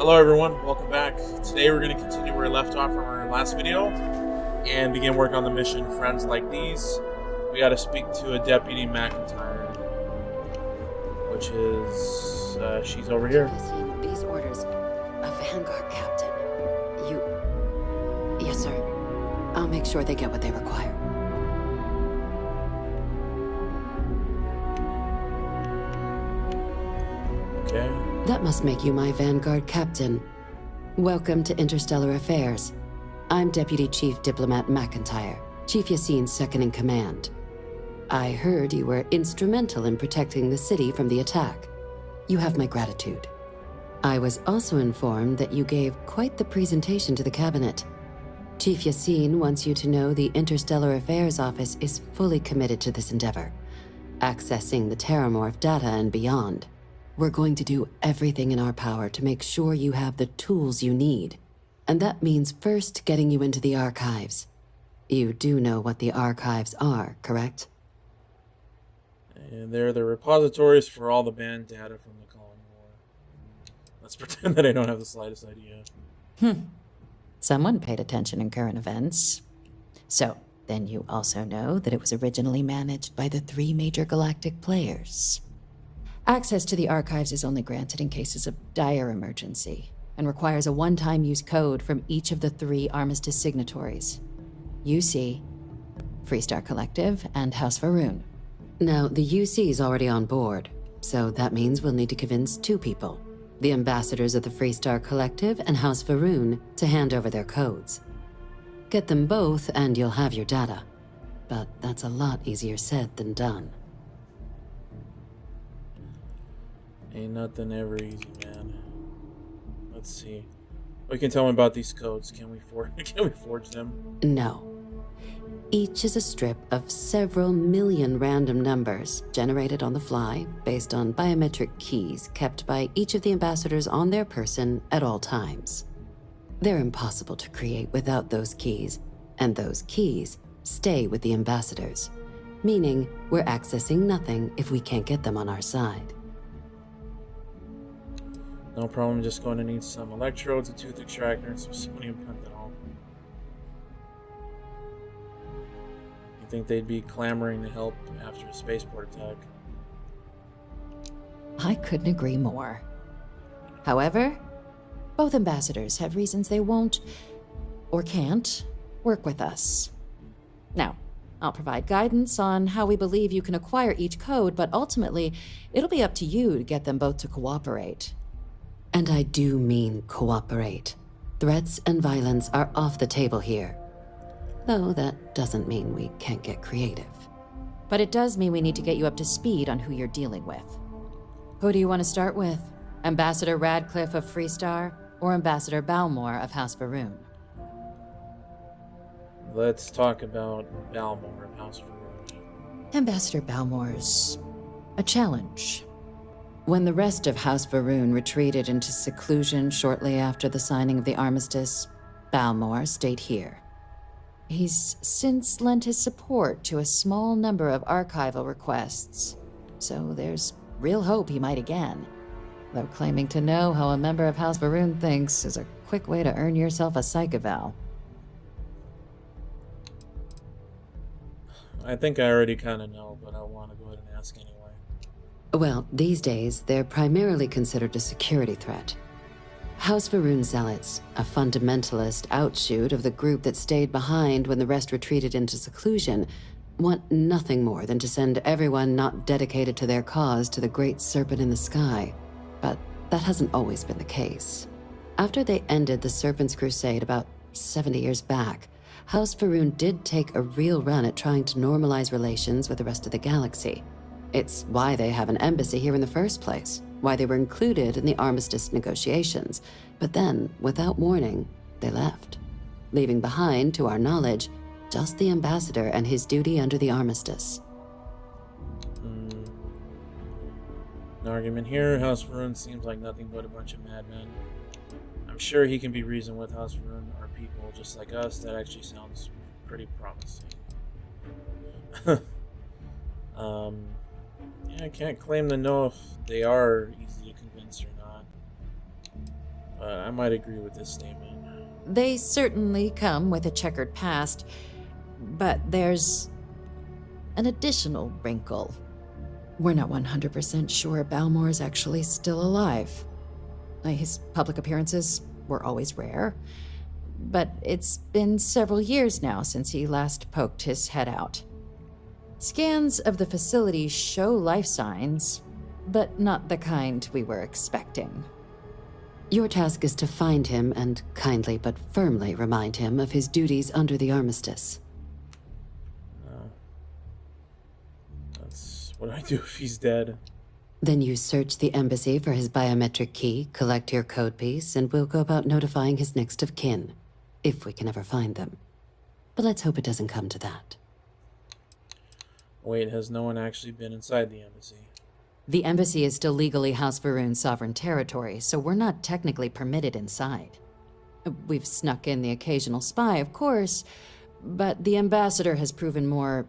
Hello everyone, welcome back. Today we're going to continue where we left off from our last video and begin work on the mission Friends Like These. We got to speak to a Deputy McIntyre, which is, she's over here. These orders, a Vanguard captain. Yes, sir. I'll make sure they get what they require. Okay. That must make you my Vanguard captain. Welcome to Interstellar Affairs. I'm Deputy Chief Diplomat McIntyre, Chief Yassine's second in command. I heard you were instrumental in protecting the city from the attack. You have my gratitude. I was also informed that you gave quite the presentation to the cabinet. Chief Yassine wants you to know the Interstellar Affairs Office is fully committed to this endeavor, accessing the Terrormorph data and beyond. We're going to do everything in our power to make sure you have the tools you need. And that means first getting you into the archives. You do know what the archives are, correct? And they're the repositories for all the banned data from the Cold War. Let's pretend that I don't have the slightest idea. Someone paid attention in current events. So, then you also know that it was originally managed by the 3 major galactic players. Access to the archives is only granted in cases of dire emergency, and requires a one-time use code from each of the 3 armistice signatories. UC, Freestar Collective, and House Varun. Now, the UC is already on board, so that means we'll need to convince 2 people. The ambassadors of the Freestar Collective and House Varun to hand over their codes. Get them both and you'll have your data. But that's a lot easier said than done. Ain't nothing ever easy, man. Let's see. What can you tell me about these codes? Can we forge them? No. Each is a strip of several million random numbers generated on the fly based on biometric keys kept by each of the ambassadors on their person at all times. They're impossible to create without those keys, and those keys stay with the ambassadors, meaning we're accessing nothing if we can't get them on our side. No problem, just going to need some electrodes, a tooth extractor, and some sodium pentanol. You think they'd be clamoring to help after a spaceport attack? I couldn't agree more. However, both ambassadors have reasons they won't, or can't, work with us. Now, I'll provide guidance on how we believe you can acquire each code, but ultimately, it'll be up to you to get them both to cooperate. And I do mean cooperate. Threats and violence are off the table here. Though that doesn't mean we can't get creative. But it does mean we need to get you up to speed on who you're dealing with. Who do you want to start with? Ambassador Radcliffe of Freestar, or Ambassador Balmore of House Varun? Let's talk about Balmore of House Varun. Ambassador Balmore's a challenge. When the rest of House Varun retreated into seclusion shortly after the signing of the armistice, Balmore stayed here. He's since lent his support to a small number of archival requests, so there's real hope he might again. Though claiming to know how a member of House Varun thinks is a quick way to earn yourself a psych eval. I think I already kind of know, but I want to go ahead and ask anyway. Well, these days, they're primarily considered a security threat. House Varun Zealots, a fundamentalist outshoot of the group that stayed behind when the rest retreated into seclusion, want nothing more than to send everyone not dedicated to their cause to the great serpent in the sky. But that hasn't always been the case. After they ended the Serpent's Crusade about 70 years back, House Varun did take a real run at trying to normalize relations with the rest of the galaxy. It's why they have an embassy here in the first place, why they were included in the armistice negotiations. But then, without warning, they left, leaving behind, to our knowledge, just the ambassador and his duty under the armistice. An argument here. House Varun seems like nothing but a bunch of madmen. I'm sure he can be reasoned with. House Varun are people just like us. That actually sounds pretty promising. Yeah, I can't claim to know if they are easy to convince or not. I might agree with this statement. They certainly come with a checkered past, but there's an additional wrinkle. We're not 100% sure Balmore is actually still alive. His public appearances were always rare, but it's been several years now since he last poked his head out. Scans of the facility show life signs, but not the kind we were expecting. Your task is to find him and kindly but firmly remind him of his duties under the armistice. That's what I do if he's dead. Then you search the embassy for his biometric key, collect your code piece, and we'll go about notifying his next of kin, if we can ever find them. But let's hope it doesn't come to that. Wait, has no one actually been inside the embassy? The embassy is still legally House Varun's sovereign territory, so we're not technically permitted inside. We've snuck in the occasional spy, of course, but the ambassador has proven more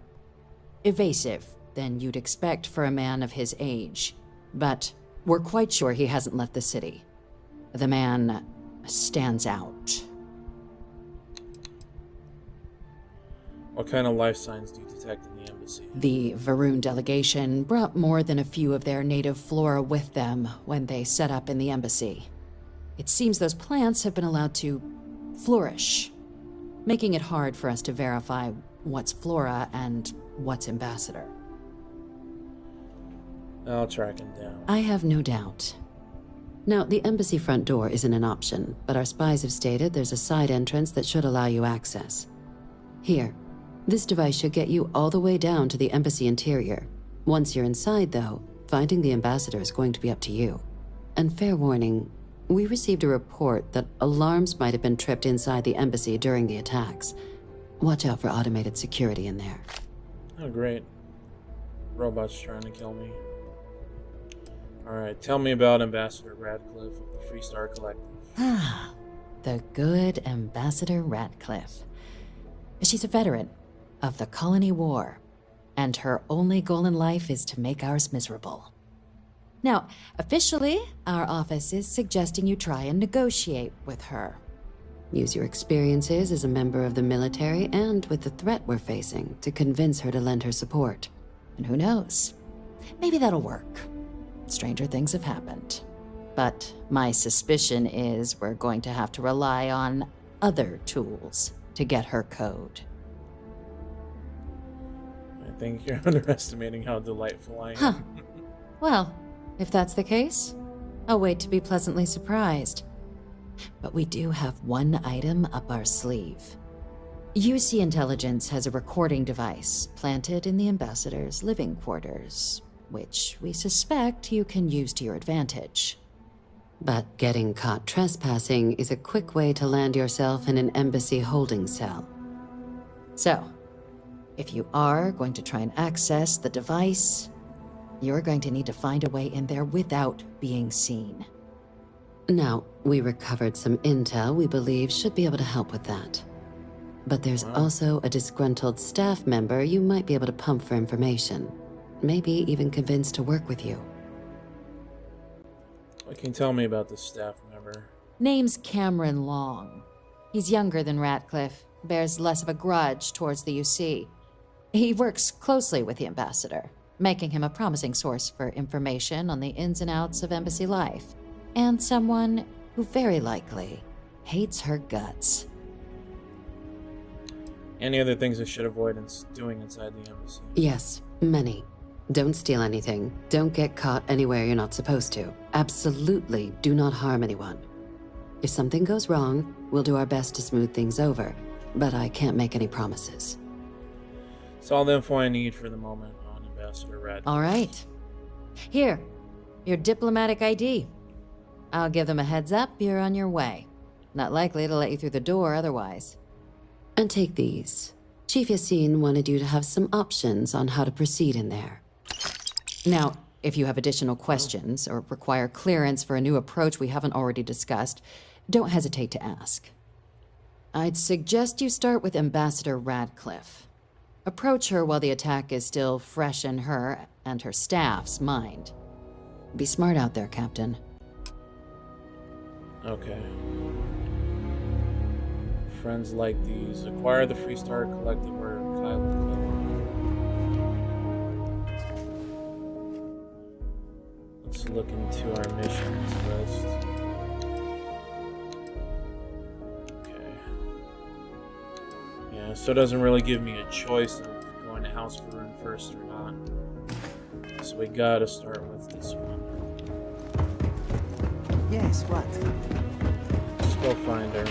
evasive than you'd expect for a man of his age. But we're quite sure he hasn't left the city. The man stands out. What kind of life signs do you detect in the embassy? The Varun delegation brought more than a few of their native flora with them when they set up in the embassy. It seems those plants have been allowed to flourish, making it hard for us to verify what's flora and what's ambassador. I'll track him down. I have no doubt. Now, the embassy front door isn't an option, but our spies have stated there's a side entrance that should allow you access. Here. This device should get you all the way down to the embassy interior. Once you're inside, though, finding the ambassador is going to be up to you. And fair warning, we received a report that alarms might have been tripped inside the embassy during the attacks. Watch out for automated security in there. Oh, great. Robots trying to kill me. Alright, tell me about Ambassador Radcliffe of the Freestar Collective. Ah, the good Ambassador Radcliffe. She's a veteran of the Colony War, and her only goal in life is to make ours miserable. Now, officially, our office is suggesting you try and negotiate with her. Use your experiences as a member of the military and with the threat we're facing to convince her to lend her support. And who knows? Maybe that'll work. Stranger things have happened. But my suspicion is we're going to have to rely on other tools to get her code. I think you're underestimating how delightful I am. Huh. Well, if that's the case, I'll wait to be pleasantly surprised. But we do have one item up our sleeve. UC Intelligence has a recording device planted in the ambassador's living quarters, which we suspect you can use to your advantage. But getting caught trespassing is a quick way to land yourself in an embassy holding cell. So, if you are going to try and access the device, you're going to need to find a way in there without being seen. Now, we recovered some intel we believe should be able to help with that. But there's also a disgruntled staff member you might be able to pump for information. Maybe even convince to work with you. What can you tell me about this staff member? Name's Cameron Long. He's younger than Ratcliffe, bears less of a grudge towards the UC. He works closely with the ambassador, making him a promising source for information on the ins and outs of embassy life, and someone who very likely hates her guts. Any other things I should avoid doing inside the embassy? Yes, many. Don't steal anything. Don't get caught anywhere you're not supposed to. Absolutely do not harm anyone. If something goes wrong, we'll do our best to smooth things over, but I can't make any promises. It's all the info I need for the moment on Ambassador Radcliffe. All right. Here, your diplomatic ID. I'll give them a heads up you're on your way. Not likely to let you through the door otherwise. And take these. Chief Yassine wanted you to have some options on how to proceed in there. Now, if you have additional questions or require clearance for a new approach we haven't already discussed, don't hesitate to ask. I'd suggest you start with Ambassador Radcliffe. Approach her while the attack is still fresh in her and her staff's mind. Be smart out there, Captain. Okay. Friends like these. Acquire the Freestar Collective archival. Let's look into our missions list. Okay. Yeah, so it doesn't really give me a choice of going to House Varun first or not. So we gotta start with this one. Yes, what? Let's go find her.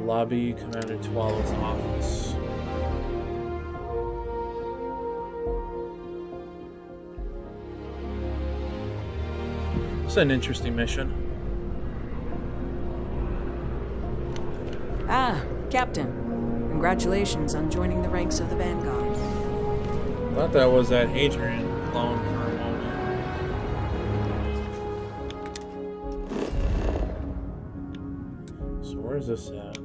Lobby Commander Tuala's office. It's an interesting mission. Ah, Captain. Congratulations on joining the ranks of the Vanguard. Thought that was that Hadrian clone for a moment. So where's this at?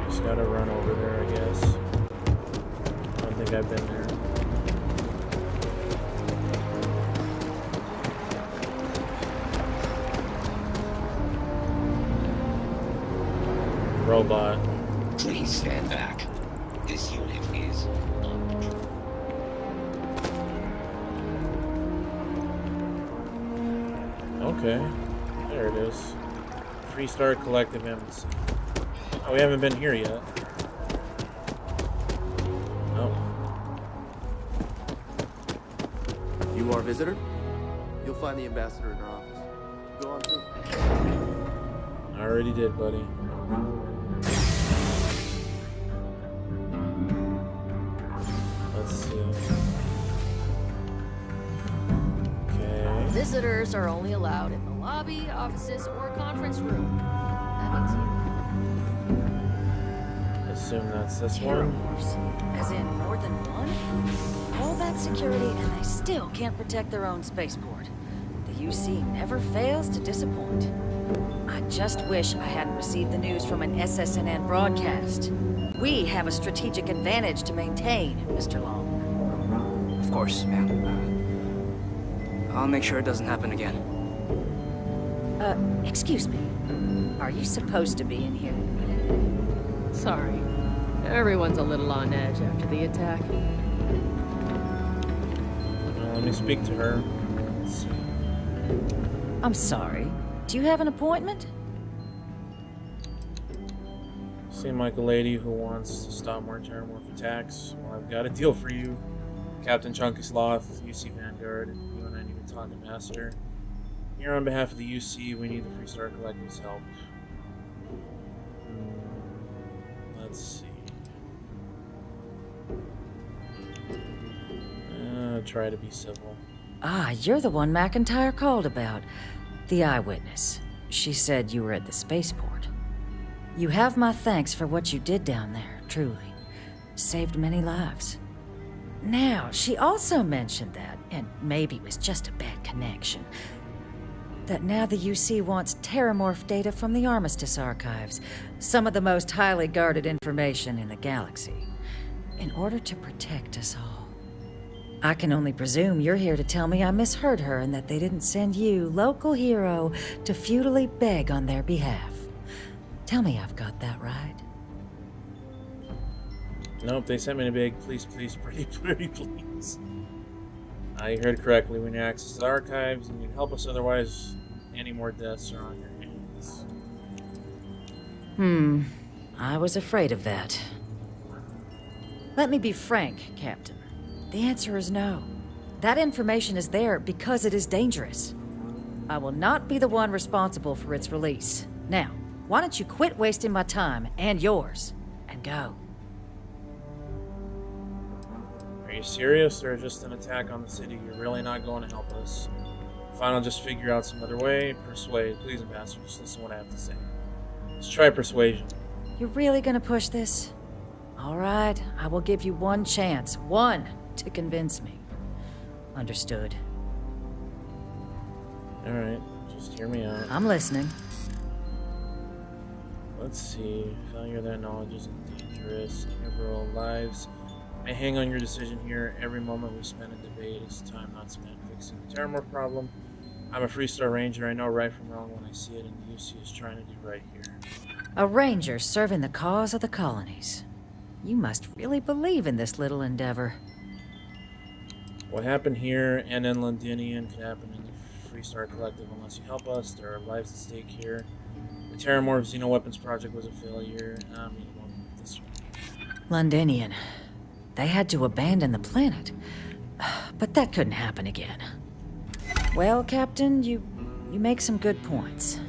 Just gotta run over there, I guess. I don't think I've been there. Robot. Please stand back. This unit is under. Okay. There it is. Freestar Collective Embassy. Oh, we haven't been here yet. Oh. You our visitor? You'll find the ambassador in her office. Go on through. I already did, buddy. Let's see. Okay. Visitors are only allowed in the lobby, offices, or conference room. That means you. Assume that's this one. Terrormorphs, as in more than one? All that security and they still can't protect their own spaceport. The UC never fails to disappoint. I just wish I hadn't received the news from an SSNN broadcast. We have a strategic advantage to maintain, Mr. Long. Of course, ma'am. I'll make sure it doesn't happen again. Excuse me. Are you supposed to be in here? Sorry. Everyone's a little on edge after the attack. Let me speak to her. Let's see. I'm sorry. Do you have an appointment? Seem like a lady who wants to stop more Terrormorph attacks. Well, I've got a deal for you. Captain ChnkySloth, UC Vanguard. You and I need to talk to Master. Here on behalf of the UC, we need the Freestar Collective's help. Let's see. Try to be civil. Ah, you're the one McIntyre called about. The eyewitness. She said you were at the spaceport. You have my thanks for what you did down there, truly. Saved many lives. Now, she also mentioned that, and maybe it was just a bad connection, that now the UC wants Terrormorph data from the Armistice archives, some of the most highly guarded information in the galaxy, in order to protect us all. I can only presume you're here to tell me I misheard her and that they didn't send you, local hero, to futilely beg on their behalf. Tell me I've got that right. Nope, they sent me to beg, please, please, pretty, please. You heard correctly. We need access to the archives. You need to help us, otherwise any more deaths are on your hands. I was afraid of that. Let me be frank, Captain. The answer is no. That information is there because it is dangerous. I will not be the one responsible for its release. Now, why don't you quit wasting my time and yours, and go? Are you serious, or just an attack on the city? You're really not going to help us? Fine, I'll just figure out some other way. Persuade. Please, Ambassador, just listen to what I have to say. Let's try persuasion. You're really gonna push this? All right, I will give you one chance. One to convince me. Understood. Alright, just hear me out. I'm listening. Let's see. Failure of that knowledge is dangerous. Integral lives. I hang on your decision here. Every moment we spend in debate is time not spent fixing the Terrormorph problem. I'm a Freestar Ranger. I know right from wrong when I see it, and UC is trying to do right here. A ranger serving the cause of the colonies. You must really believe in this little endeavor. What happened here and in Londinian could happen in the Freestar Collective unless you help us. There are lives at stake here. The Terrormorph Xenoweapons project was a failure. This one. Londinian. They had to abandon the planet. But that couldn't happen again. Well, Captain, you make some good points.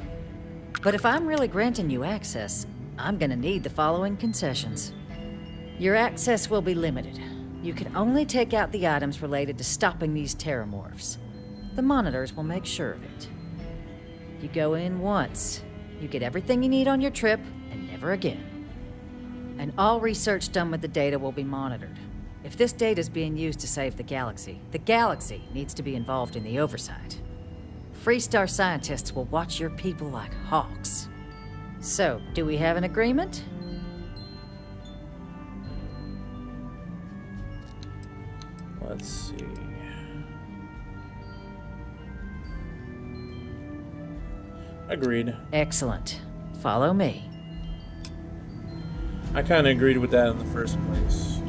But if I'm really granting you access, I'm gonna need the following concessions. Your access will be limited. You can only take out the items related to stopping these Terrormorphs. The monitors will make sure of it. You go in once, you get everything you need on your trip, and never again. And all research done with the data will be monitored. If this data is being used to save the galaxy needs to be involved in the oversight. Freestar scientists will watch your people like hawks. So, do we have an agreement? Let's see. Agreed. Excellent. Follow me. I kind of agreed with that in the first place.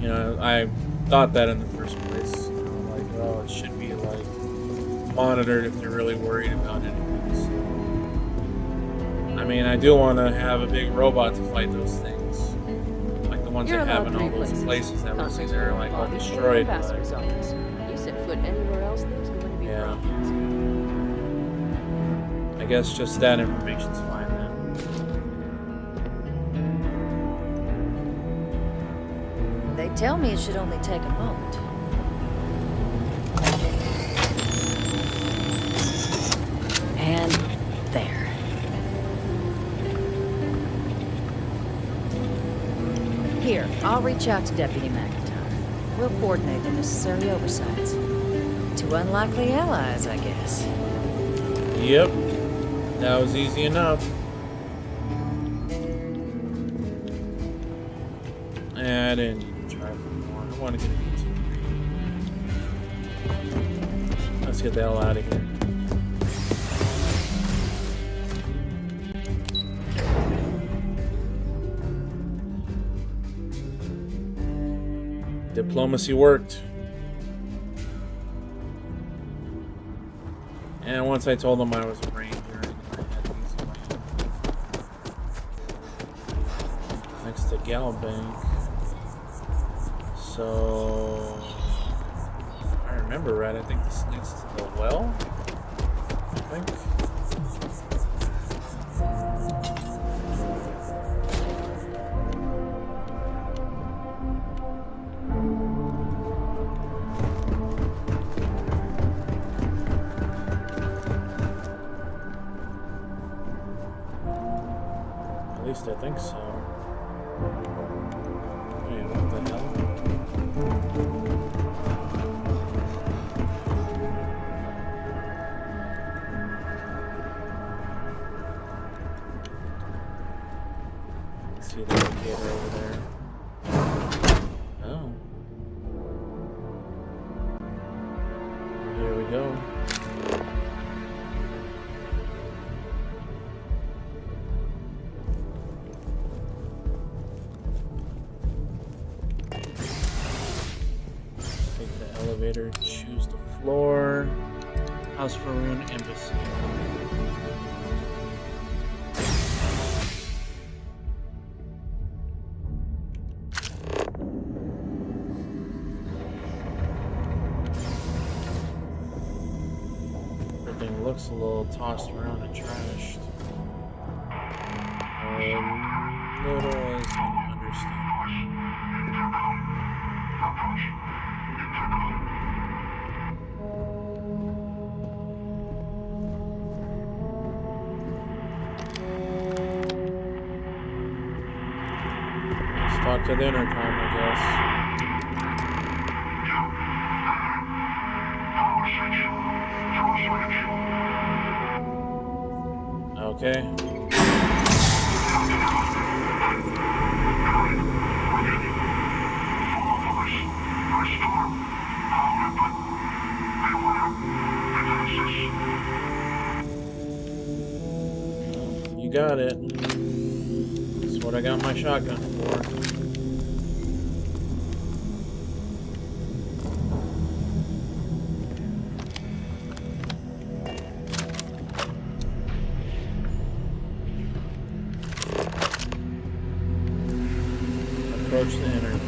You know, I thought that in the first place. You know, like, oh, it should be like monitored if they're really worried about anything. So, I mean, I do want to have a big robot to fight those things, like the ones they have in all those places that we see that are like all destroyed. But, You set foot anywhere else, there's going to be problems. I guess just that information's fine then. They tell me it should only take a moment. And there. Here, I'll reach out to Deputy McIntyre. We'll coordinate the necessary oversights. Two unlikely allies, I guess. Yep, that was easy enough. I didn't even try for more. I want to get a YouTube. Let's get the hell out of here. Diplomacy worked. And once I told them I was a ranger, I had these next to Galbank. So, if I remember right, I think this leads to the well. I think. At least I think so. Wait, what the hell? See the locator over there. Oh. Here we go. Take the elevator, choose the floor. House Faroon Embassy. Everything looks a little tossed around and trashed. A little is understandable. Let's talk to the intercom, I guess. Okay. got it. That's what I got my shotgun for. Approach the intercom.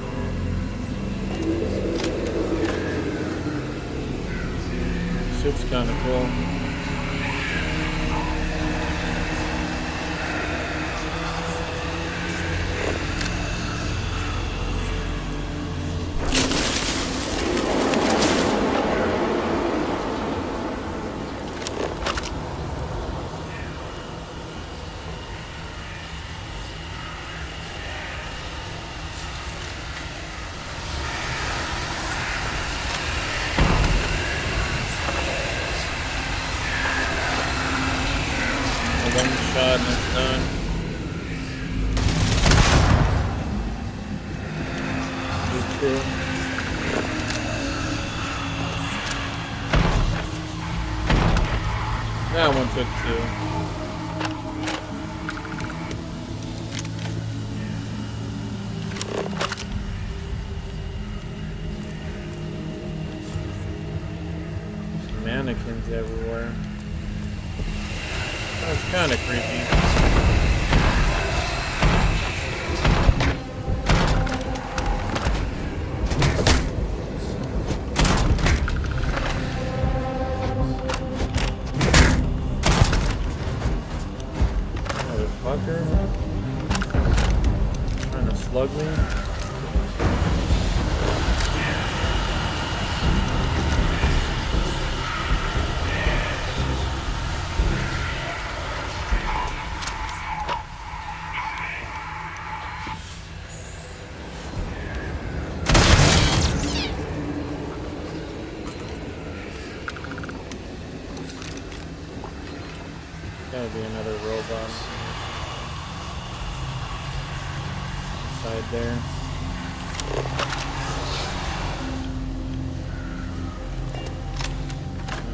Suit's kind of cool. One shot and it's done. Good kill. That one took 2. Mannequins everywhere. That's kind of creepy. Motherfucker. Trying to slug me. Gotta be another robot inside there.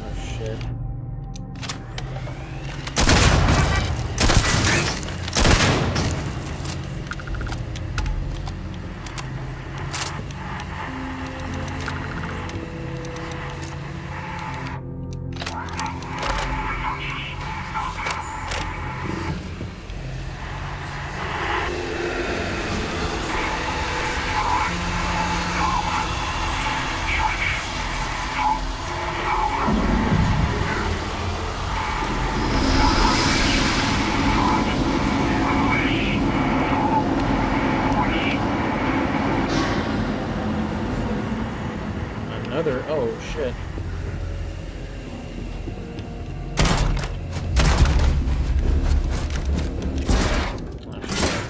Oh shit. Another, oh shit. Oh shit.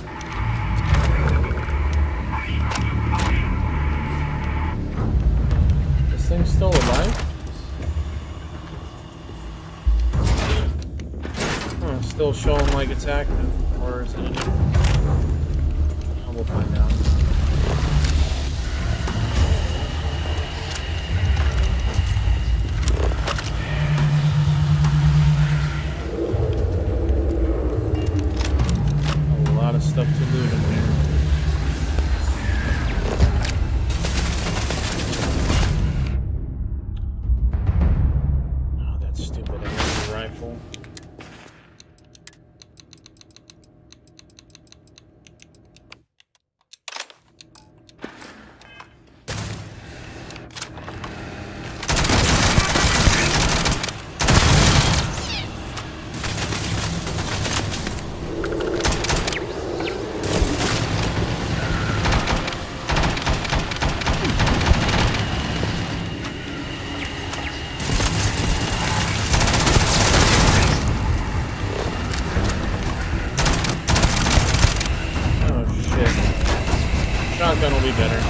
This thing's still alive? Huh, still showing like it's active, or is it? We'll find out. Stuff to loot in here. Oh, that stupid energy rifle. Shotgun will be better.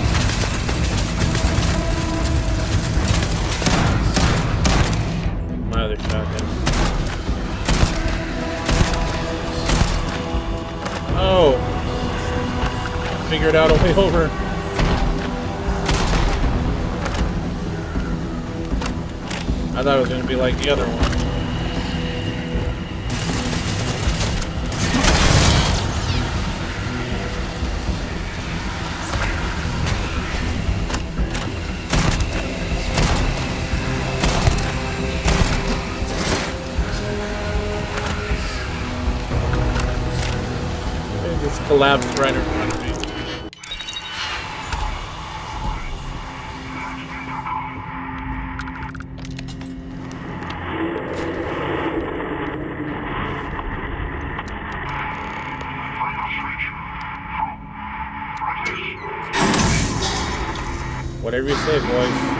My other shotgun. Oh! Figured out a way over. I thought it was going to be like the other one. collapsed right in front of me. Whatever you say, boys.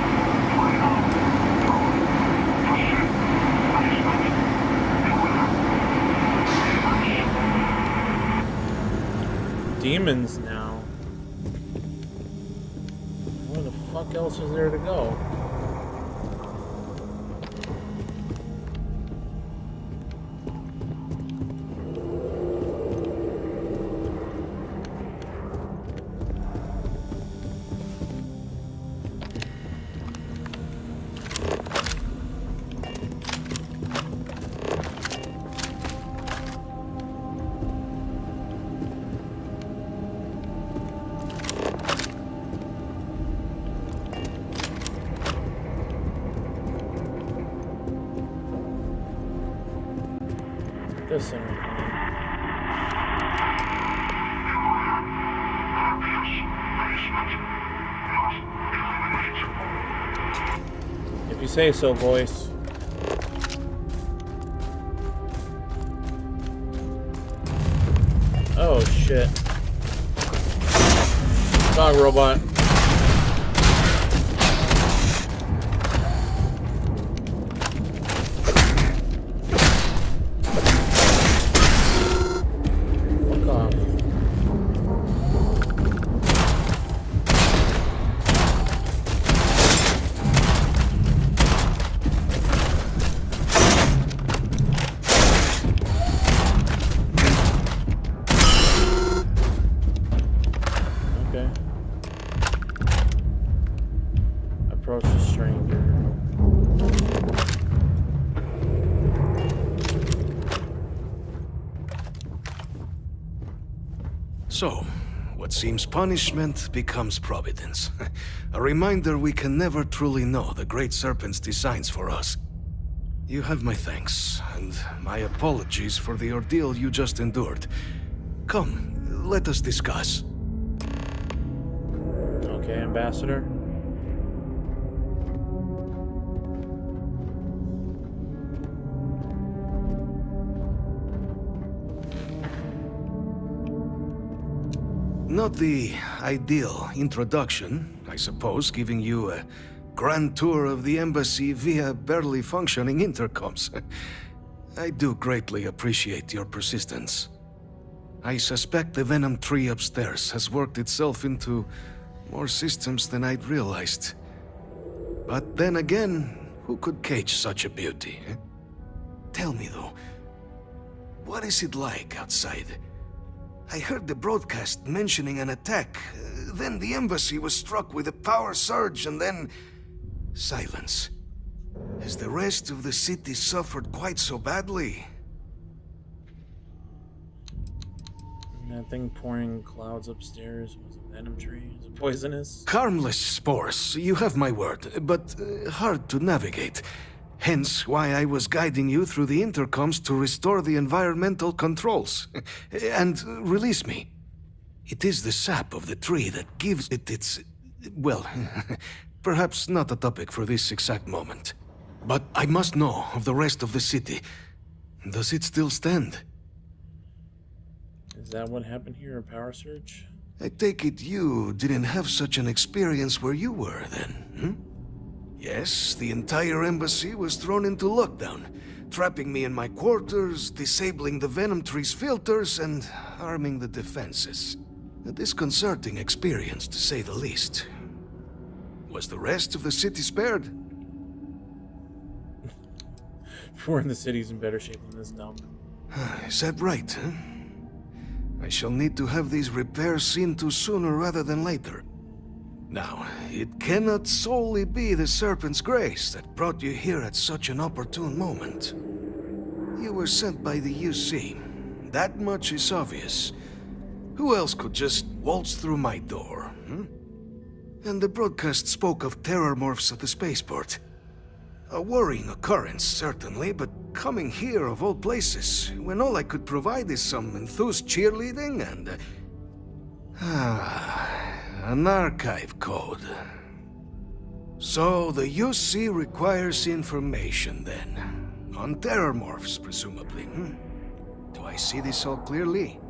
Demons now. Where the fuck else is there to go? This center. If you say so, voice. Oh shit. Dog robot. Approach the stranger. So, what seems punishment becomes providence. A reminder we can never truly know the Great Serpent's designs for us. You have my thanks, and my apologies for the ordeal you just endured. Come, let us discuss. Okay, Ambassador. Not the ideal introduction, I suppose, giving you a grand tour of the embassy via barely functioning intercoms. I do greatly appreciate your persistence. I suspect the Venom tree upstairs has worked itself into more systems than I'd realized. But then again, who could cage such a beauty? Eh? Tell me though, what is it like outside? I heard the broadcast mentioning an attack. Then the embassy was struck with a power surge and then... silence. Has the rest of the city suffered quite so badly? That thing pouring clouds upstairs was a venom tree. Is it poisonous? Harmless spores, you have my word, but hard to navigate. Hence why I was guiding you through the intercoms to restore the environmental controls. And release me. It is the sap of the tree that gives it its... well, perhaps not a topic for this exact moment. But I must know of the rest of the city. Does it still stand? Is that what happened here, a power surge? I take it you didn't have such an experience where you were then, hmm? Yes, the entire embassy was thrown into lockdown, trapping me in my quarters, disabling the Venom tree's filters, and arming the defenses. A disconcerting experience, to say the least. Was the rest of the city spared? We're in the city's in better shape than this dump. Is that right, huh? I shall need to have these repairs seen to sooner rather than later. Now, it cannot solely be the Serpent's grace that brought you here at such an opportune moment. You were sent by the UC. That much is obvious. Who else could just waltz through my door, hmm? And the broadcast spoke of Terrormorphs at the spaceport. A worrying occurrence, certainly, but coming here of all places, when all I could provide is some enthused cheerleading and An archive code. So the UC requires information then. On Terrormorphs, presumably. Do I see this all clearly?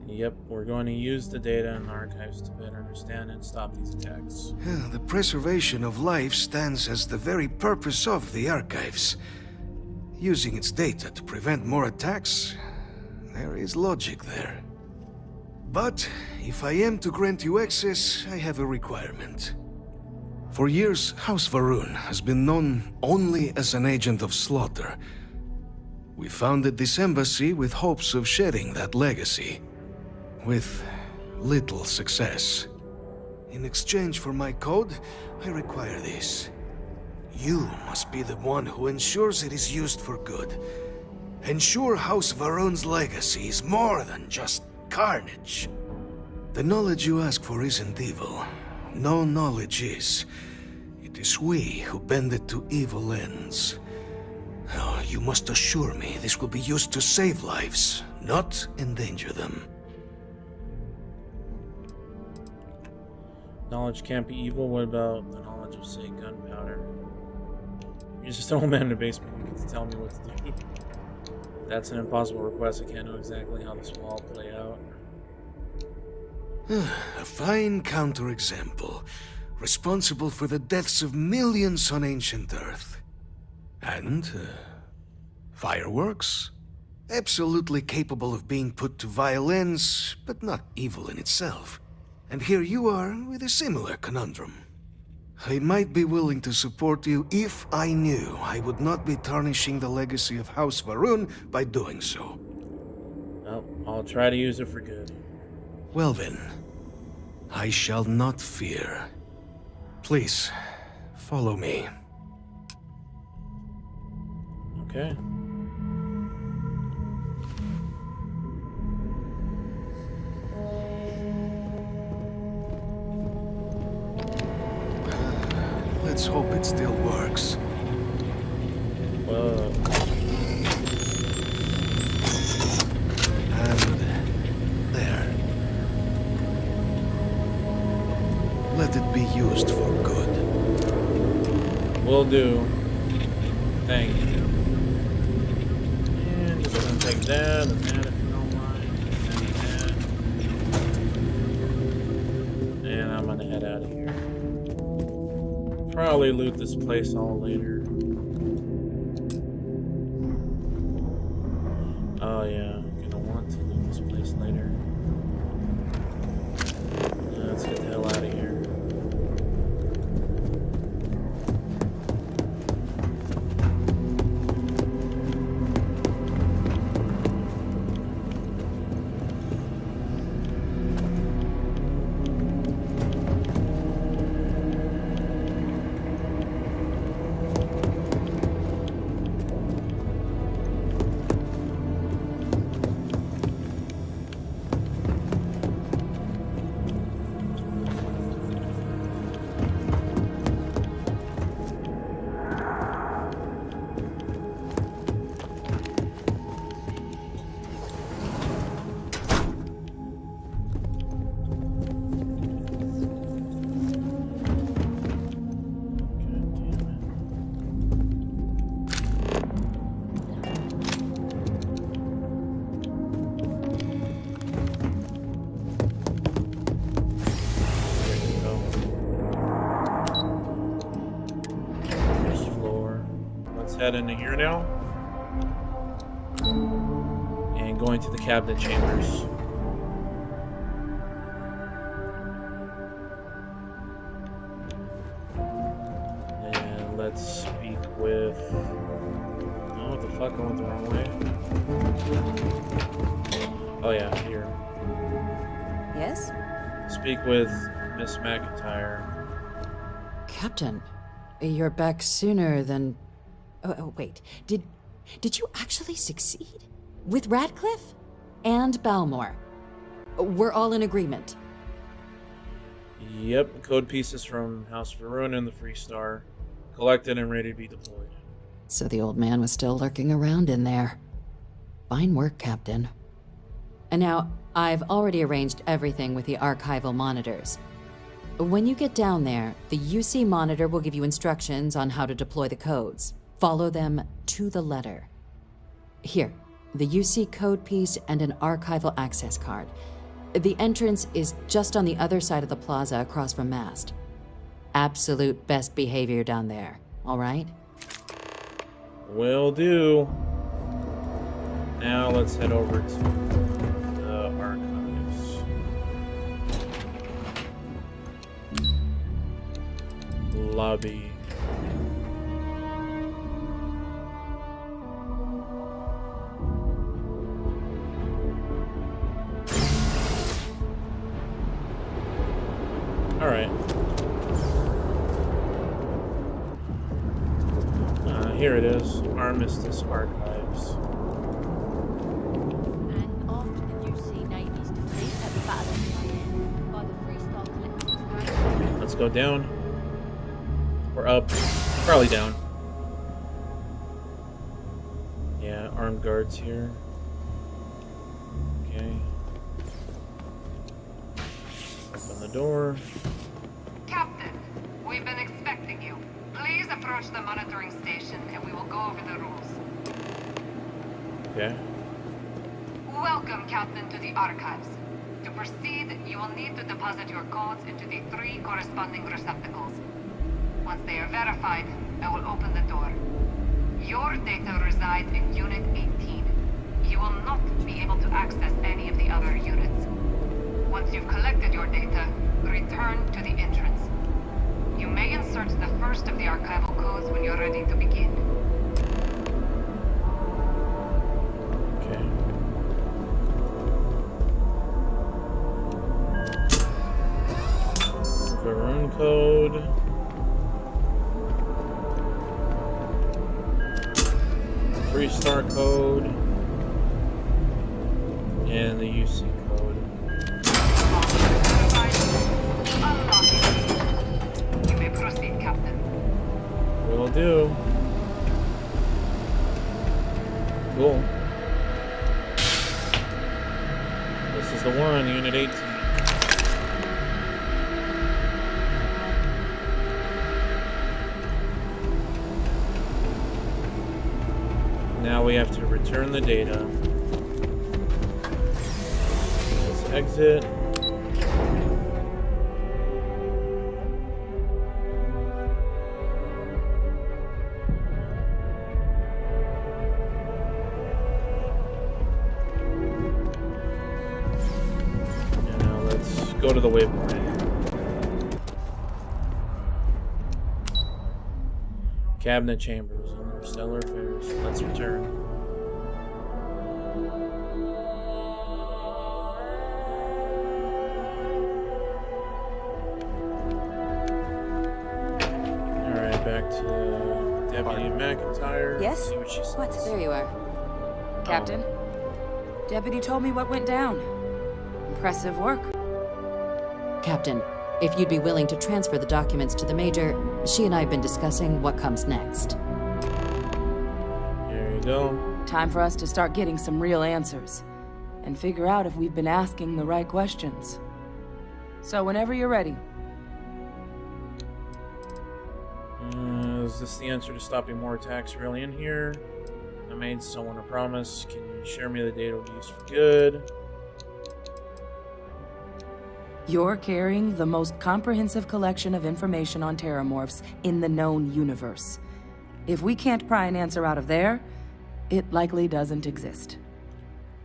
Yep, we're going to use the data in the archives to better understand and stop these attacks. The preservation of life stands as the very purpose of the archives. Using its data to prevent more attacks, there is logic there. But if I am to grant you access, I have a requirement. For years, House Varun has been known only as an agent of slaughter. We founded this embassy with hopes of shedding that legacy. With little success. In exchange for my code, I require this. You must be the one who ensures it is used for good. Ensure House Varun's legacy is more than just carnage. The knowledge you ask for isn't evil. No knowledge is. It is we who bend it to evil ends. Oh, you must assure me this will be used to save lives, not endanger them. Knowledge can't be evil. What about the knowledge of, say, gunpowder? You're just an old man in the basement. You can tell me what to do. That's an impossible request. I can't know exactly how this will all play out. A fine counterexample. Responsible for the deaths of millions on ancient Earth. And, fireworks? Absolutely capable of being put to violence, but not evil in itself. And here you are with a similar conundrum. I might be willing to support you if I knew I would not be tarnishing the legacy of House Varun by doing so. Well, I'll try to use it for good. Well then, I shall not fear. Please, follow me. Okay. Let's hope it still works. Whoa. And there. Let it be used for good. Will do. Thank you. And just gonna take that and that if you don't mind. And that. And I'm gonna head out of here. Probably loot this place all later. Oh yeah, I'm gonna want to loot this place later. Let's get the hell out of here. Head into here now and going to the cabinet chambers. And let's speak with... Oh, what the fuck? I went the wrong way. Oh yeah, here. Yes? Speak with Miss McIntyre. Captain, you're back sooner than... Oh, wait. Did you actually succeed? With Radcliffe? And Balmore? We're all in agreement. Yep, code pieces from House Varun and the Freestar. Collected and ready to be deployed. So the old man was still lurking around in there. Fine work, Captain. And now, I've already arranged everything with the archival monitors. When you get down there, the UC monitor will give you instructions on how to deploy the codes. Follow them to the letter. Here, the UC code piece and an archival access card. The entrance is just on the other side of the plaza across from Mast. Absolute best behavior down there, all right? Will do. Now let's head over to the archives. Lobby. All right. Here it is, Armistice Archives. And after the UC Navy's defeat at the Battle of by the Freestar collectors. Let's go down. Or up. Probably down. Yeah, armed guards here. Okay. Open the door. Captain, we've been expecting you. Please approach the monitoring station and we will go over the rules. Okay. Welcome, Captain, to the archives. To proceed, you will need to deposit your codes into the 3 corresponding receptacles. Once they are verified, I will open the door. Your data resides in Unit 18. You will not be able to access any of the other units. Once you've collected your data, return to the entrance. You may insert the first of the archival codes when you're ready to begin. Okay. Varun code. Freestar code. And the UC code. You may proceed, Captain. Will do. Cool. This is the one, Unit 18. Now we have to return the data. Let's exit. And now let's go to the waypoint. Cabinet chambers, interstellar affairs. Let's return. Alright, back to Deputy McIntyre. Yes? See what she says. What? There you are. Captain? Deputy told me what went down. Impressive work. Captain, if you'd be willing to transfer the documents to the Major, she and I have been discussing what comes next. There you go. Time for us to start getting some real answers. And figure out if we've been asking the right questions. So whenever you're ready. Is this the answer to stopping more attacks really in here? I made someone a promise. Can you share me the data we'll use for good? You're carrying the most comprehensive collection of information on Terrormorphs in the known universe. If we can't pry an answer out of there, it likely doesn't exist.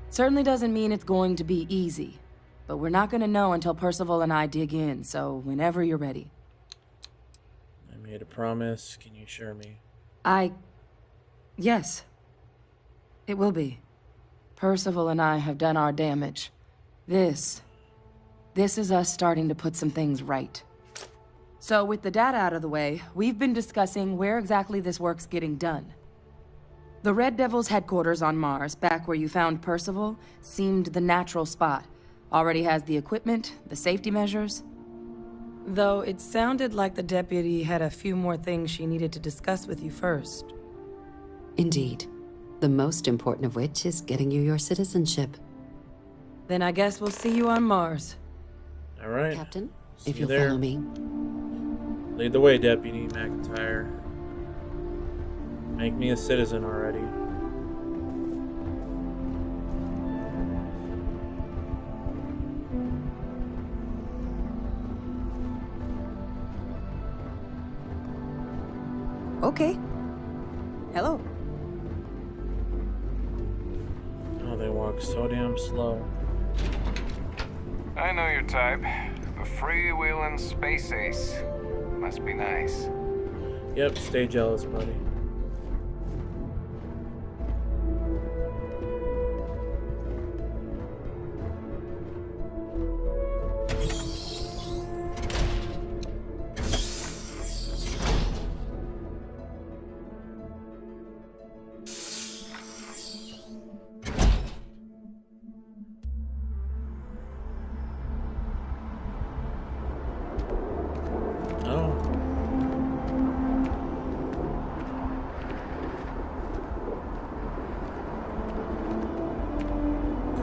Certainly doesn't mean it's going to be easy, but we're not going to know until Percival and I dig in, so whenever you're ready. I made a promise. Can you share me? Yes. It will be. Percival and I have done our damage. This is us starting to put some things right. So with the data out of the way, we've been discussing where exactly this work's getting done. The Red Devil's headquarters on Mars, back where you found Percival, seemed the natural spot. Already has the equipment, the safety measures. Though it sounded like the deputy had a few more things she needed to discuss with you first. Indeed. The most important of which is getting you your citizenship. Then I guess we'll see you on Mars. All right. Captain, See if you you'll there. follow me. Lead the way, Deputy McIntyre. Make me a citizen already. Okay. Hello. Oh, they walk so damn slow. I know your type. A freewheeling space ace. Must be nice. Yep, stay jealous, buddy.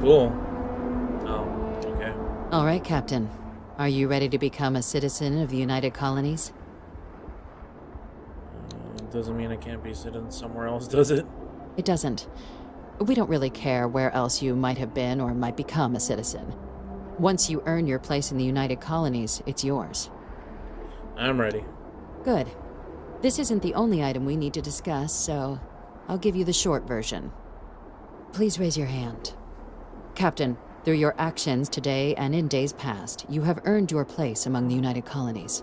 Cool. Oh, okay. All right, Captain. Are you ready to become a citizen of the United Colonies? Doesn't mean I can't be a citizen somewhere else, does it? It doesn't. We don't really care where else you might have been or might become a citizen. Once you earn your place in the United Colonies, it's yours. I'm ready. Good. This isn't the only item we need to discuss, so I'll give you the short version. Please raise your hand. Captain, through your actions today and in days past, you have earned your place among the United Colonies.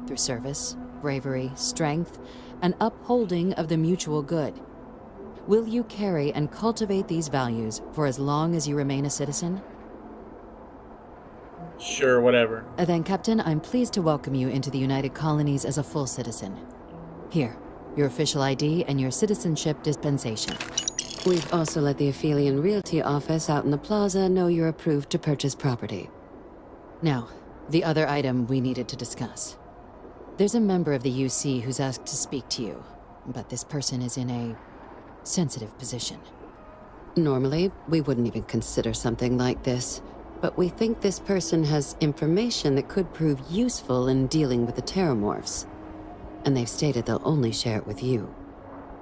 Through service, bravery, strength, and upholding of the mutual good. Will you carry and cultivate these values for as long as you remain a citizen? Sure, whatever. Then, Captain, I'm pleased to welcome you into the United Colonies as a full citizen. Here, your official ID and your citizenship dispensation. We've also let the Aphelion Realty office out in the plaza know you're approved to purchase property. Now, the other item we needed to discuss. There's a member of the UC who's asked to speak to you, but this person is in a sensitive position. Normally, we wouldn't even consider something like this, but we think this person has information that could prove useful in dealing with the Terrormorphs. And they've stated they'll only share it with you.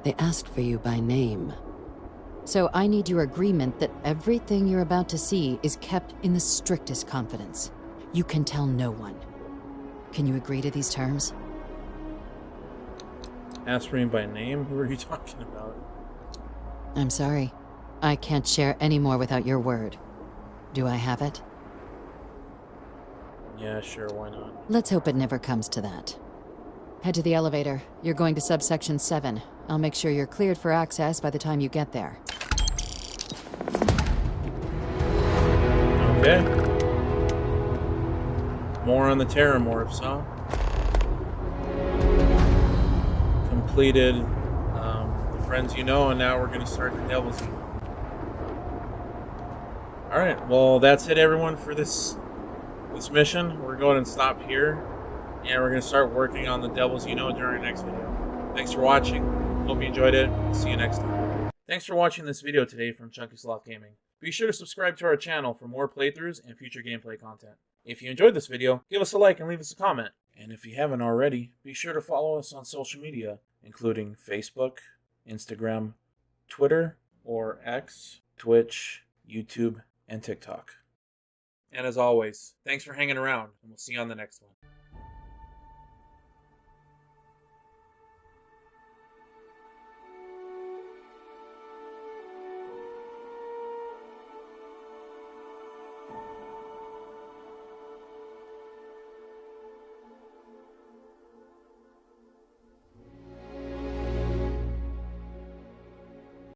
They asked for you by name. So I need your agreement that everything you're about to see is kept in the strictest confidence. You can tell no one. Can you agree to these terms? Ask for me by name? Who are you talking about? I'm sorry. I can't share any more without your word. Do I have it? Yeah, sure, why not? Let's hope it never comes to that. Head to the elevator. You're going to subsection 7. I'll make sure you're cleared for access by the time you get there. Okay. More on the Terrormorphs, huh? Completed the Friends You Know, and now we're going to start the Devil's You Know. Alright, well, that's it, everyone, for this mission. We're going to stop here, and we're going to start working on the Devil's You Know during our next video. Thanks for watching. Hope you enjoyed it. See you next time. Thanks for watching this video today from ChnkySlothGaming. Be sure to subscribe to our channel for more playthroughs and future gameplay content. If you enjoyed this video, give us a like and leave us a comment. And if you haven't already, be sure to follow us on social media, including Facebook, Instagram, Twitter, or X, Twitch, YouTube, and TikTok. And as always, thanks for hanging around, and we'll see you on the next one.